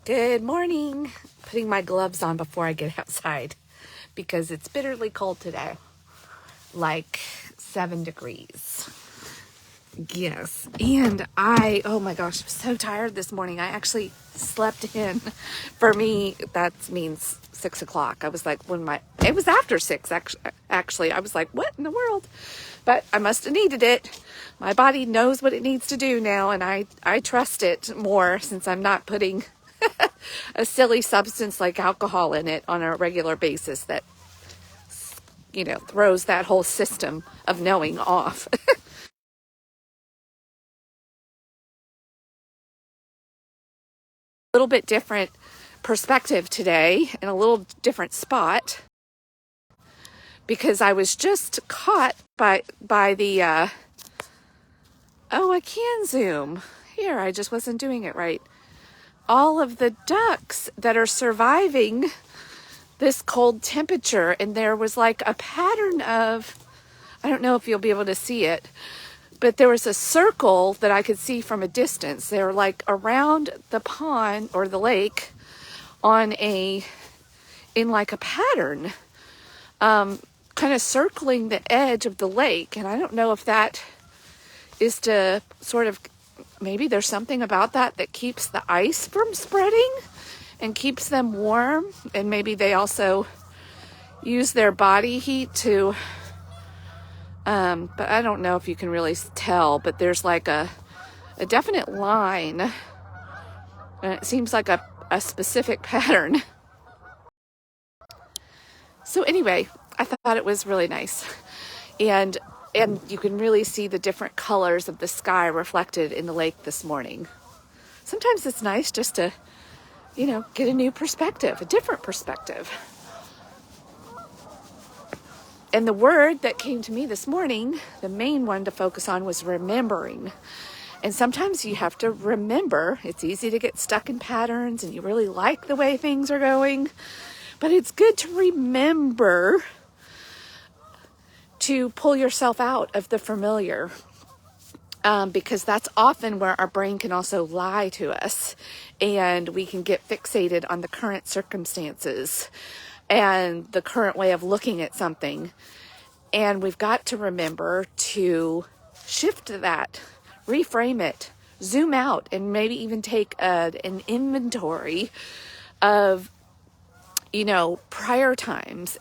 Good morning. Putting my gloves on before I get outside because it's bitterly cold today. Like 7 degrees. Yes. And oh my gosh, I'm so tired this morning. I actually slept in. For me, that means 6 o'clock. I was like, it was after 6 actually. I was like, what in the world? But I must have needed it. My body knows what it needs to do now, and I trust it more since I'm not putting a silly substance like alcohol in it on a regular basis that, throws that whole system of knowing off. A little bit different perspective today and a little different spot because I was just caught by the, I can zoom. Here, I just wasn't doing it right. All of the ducks that are surviving this cold temperature, and there was like a pattern of, I don't know if you'll be able to see it, but there was a circle that I could see from a distance. They were like around the pond or the lake in like a pattern, kind of circling the edge of the lake. And I don't know if that is to sort of, maybe there's something about that keeps the ice from spreading and keeps them warm. And maybe they also use their body heat to, but I don't know if you can really tell, but there's like a definite line, and it seems like a specific pattern. So anyway, I thought it was really nice. And you can really see the different colors of the sky reflected in the lake this morning. Sometimes it's nice just to, get a new perspective, a different perspective. And the word that came to me this morning, the main one to focus on, was remembering. And sometimes you have to remember. It's easy to get stuck in patterns and you really like the way things are going. But it's good to remember to pull yourself out of the familiar. Because that's often where our brain can also lie to us. And we can get fixated on the current circumstances and the current way of looking at something. And we've got to remember to shift that, reframe it, zoom out, and maybe even take an inventory of, prior times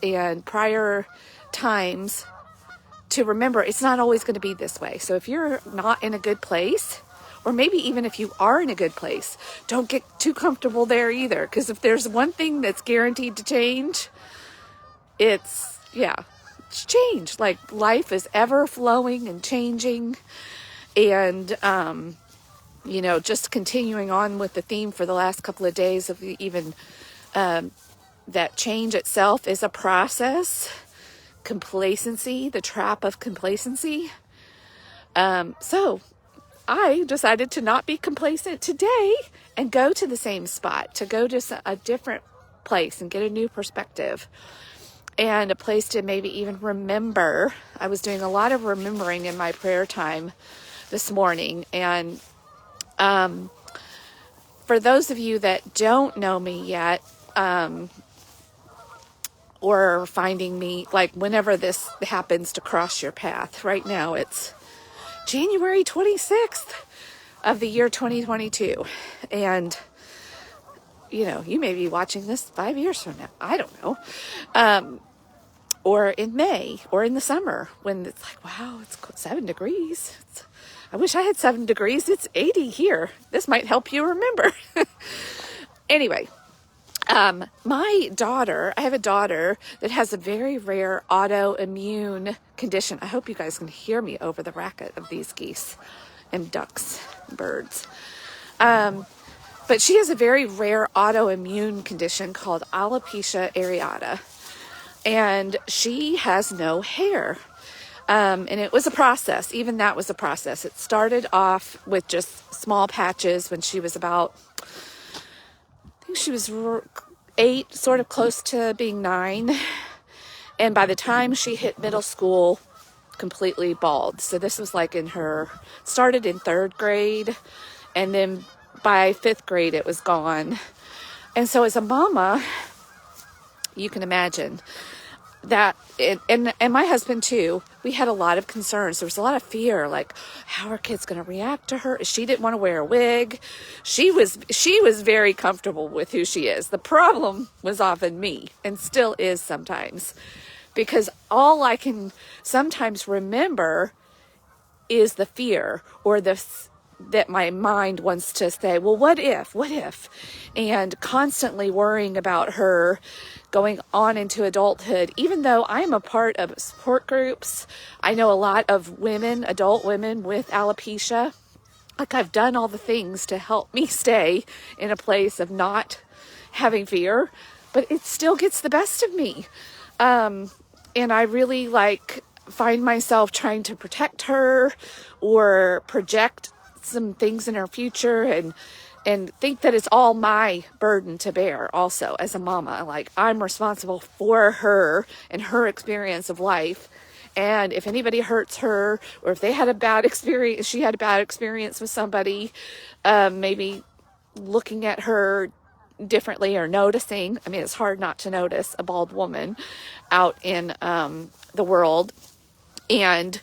to remember it's not always going to be this way. So if you're not in a good place, or maybe even if you are in a good place, don't get too comfortable there either. Because if there's one thing that's guaranteed to change, it's change. Like life is ever flowing and changing. And, just continuing on with the theme for the last couple of days of even that change itself is a process. Complacency, the trap of complacency. So I decided to not be complacent today and go to the same spot, to go to a different place and get a new perspective and a place to maybe even remember. I was doing a lot of remembering in my prayer time this morning. And for those of you that don't know me yet, or finding me, like whenever this happens to cross your path, right now it's January 26th of the year 2022. And, you may be watching this 5 years from now. I don't know. Or in May or in the summer when it's like, wow, it's 7 degrees. I wish I had 7 degrees. It's 80 here. This might help you remember. Anyway, I have a daughter that has a very rare autoimmune condition. I hope you guys can hear me over the racket of these geese and ducks and birds. But she has a very rare autoimmune condition called alopecia areata. And she has no hair. And it was a process. Even that was a process. It started off with just small patches when she was about, I think she was 8, sort of close to being 9. And by the time she hit middle school, completely bald. So this was like started in 3rd grade. And then by 5th grade, it was gone. And so as a mama, you can imagine that, and my husband too, we had a lot of concerns. There was a lot of fear, like, how are kids going to react to her? She didn't want to wear a wig. She was very comfortable with who she is. The problem was often me, and still is sometimes, because all I can sometimes remember is the fear, or that my mind wants to say, well, what if, and constantly worrying about her going on into adulthood. Even though I'm a part of support groups, I know a lot of women, adult women with alopecia. Like, I've done all the things to help me stay in a place of not having fear, but it still gets the best of me. And I really find myself trying to protect her or project some things in her future, and think that it's all my burden to bear also as a mama. Like, I'm responsible for her and her experience of life. And if anybody hurts her, or if they had a bad experience, she had a bad experience with somebody, maybe looking at her differently or noticing. I mean, it's hard not to notice a bald woman out in the world. And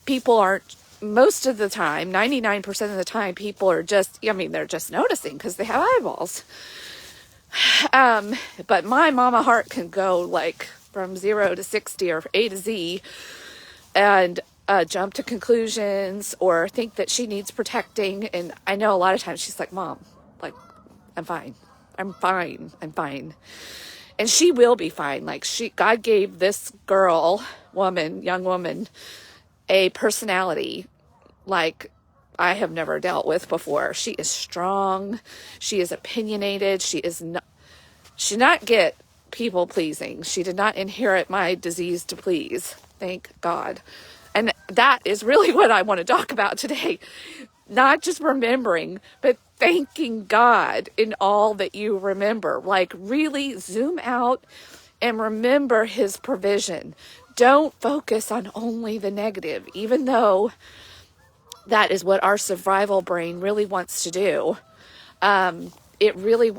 people aren't, most of the time, 99% of the time, people are just, they're just noticing because they have eyeballs. But my mama heart can go from 0 to 60 or A to Z, and jump to conclusions or think that she needs protecting. And I know a lot of times she's like, Mom, I'm fine. And she will be fine. God gave this young woman, a personality like I have never dealt with before. She is strong. She is opinionated. She did not get people pleasing. She did not inherit my disease to please. Thank God. And that is really what I want to talk about today. Not just remembering, but thanking God in all that you remember. Really zoom out and remember his provision. Don't focus on only the negative, even though that is what our survival brain really wants to do. It really,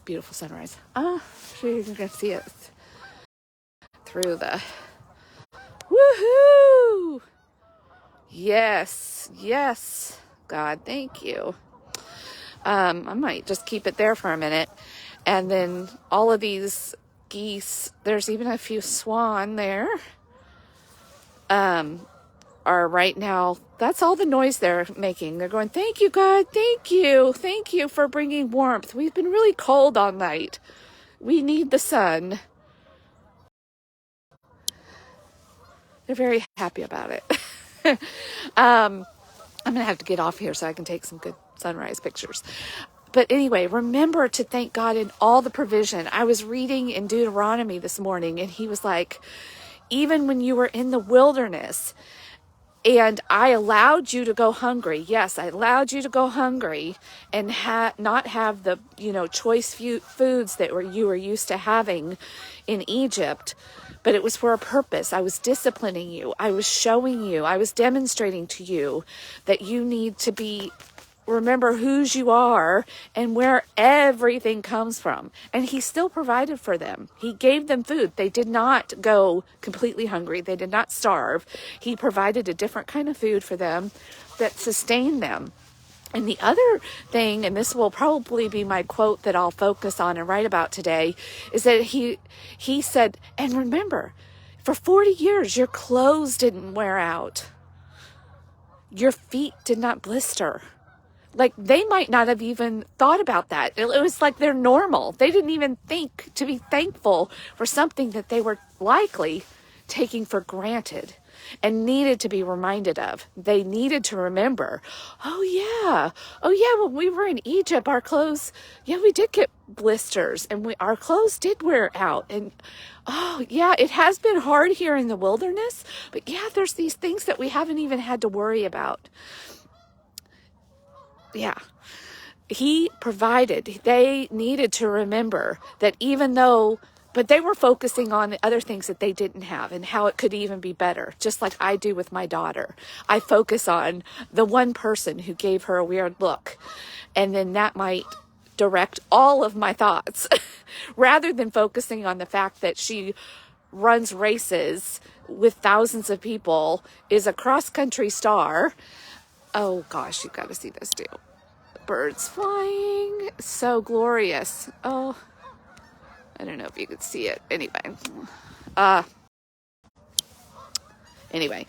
beautiful sunrise. Sure you can see it through the, woohoo! Yes, God, thank you. I might just keep it there for a minute. And then all of these geese, there's even a few swan there, are right now, that's all the noise they're making. They're going, thank you, God, thank you for bringing warmth. We've been really cold all night. We need the sun. They're very happy about it. I'm going to have to get off here so I can take some good sunrise pictures. But anyway, remember to thank God in all the provision. I was reading in Deuteronomy this morning, and he was like, even when you were in the wilderness, and I allowed you to go hungry. Yes, I allowed you to go hungry and not have the, choice foods that you were used to having in Egypt. But it was for a purpose. I was disciplining you. I was showing you. I was demonstrating to you that you need to remember whose you are and where everything comes from. And he still provided for them. He gave them food. They did not go completely hungry. They did not starve. He provided a different kind of food for them that sustained them. And the other thing, and this will probably be my quote that I'll focus on and write about today, is that he said, and remember, for 40 years, your clothes didn't wear out. Your feet did not blister. They might not have even thought about that. It was like they're normal. They didn't even think to be thankful for something that they were likely taking for granted and needed to be reminded of. They needed to remember, oh yeah, when we were in Egypt, our clothes, we did get blisters and our clothes did wear out. And oh yeah, it has been hard here in the wilderness, but yeah, there's these things that we haven't even had to worry about. Yeah, he provided. They needed to remember that but they were focusing on the other things that they didn't have and how it could even be better, just like I do with my daughter. I focus on the one person who gave her a weird look, and then that might direct all of my thoughts rather than focusing on the fact that she runs races with thousands of people, is a cross-country star. Oh gosh, you've got to see this too. Birds flying, so glorious. Oh, I don't know if you could see it. Anyway,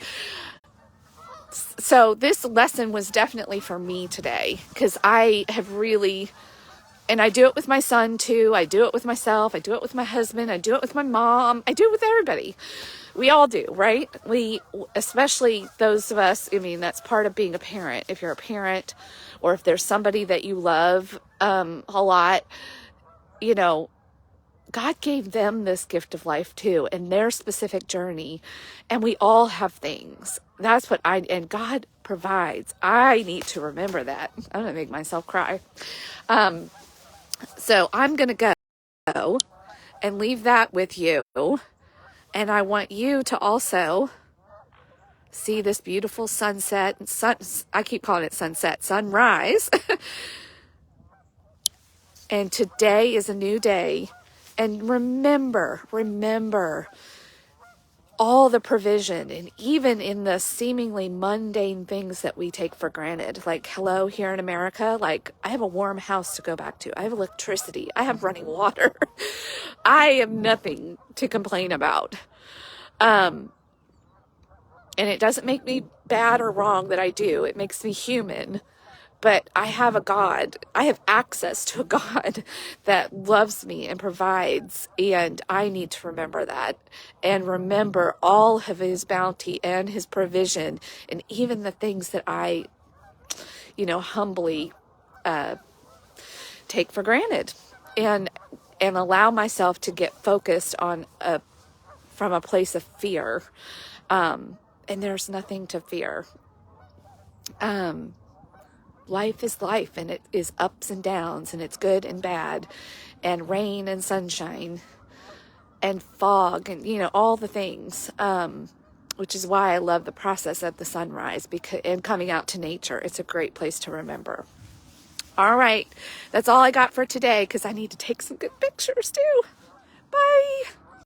so this lesson was definitely for me today, because I have really, and I do it with my son too. I do it with myself. I do it with my husband. I do it with my mom. I do it with everybody. We all do, right? Especially those of us, I mean, that's part of being a parent. If you're a parent, or if there's somebody that you love a lot, you know, God gave them this gift of life too, and their specific journey. And we all have things. That's what and God provides. I need to remember that. I'm going to make myself cry. So I'm going to go and leave that with you. And I want you to also see this beautiful sunset. I keep calling it sunset, sunrise. And today is a new day. And remember all the provision, and even in the seemingly mundane things that we take for granted. Like, hello, here in America, like, I have a warm house to go back to. I have electricity. I have running water. I have nothing to complain about. And it doesn't make me bad or wrong that I do. It makes me human. But I have a God. I have access to a God that loves me and provides. And I need to remember that, and remember all of his bounty and his provision, and even the things that I, humbly take for granted, and allow myself to get focused on from a place of fear. And there's nothing to fear. Life is life, and it is ups and downs, and it's good and bad, and rain and sunshine, and fog, and all the things. Which is why I love the process of the sunrise, and coming out to nature. It's a great place to remember. All right, that's all I got for today, because I need to take some good pictures too. Bye.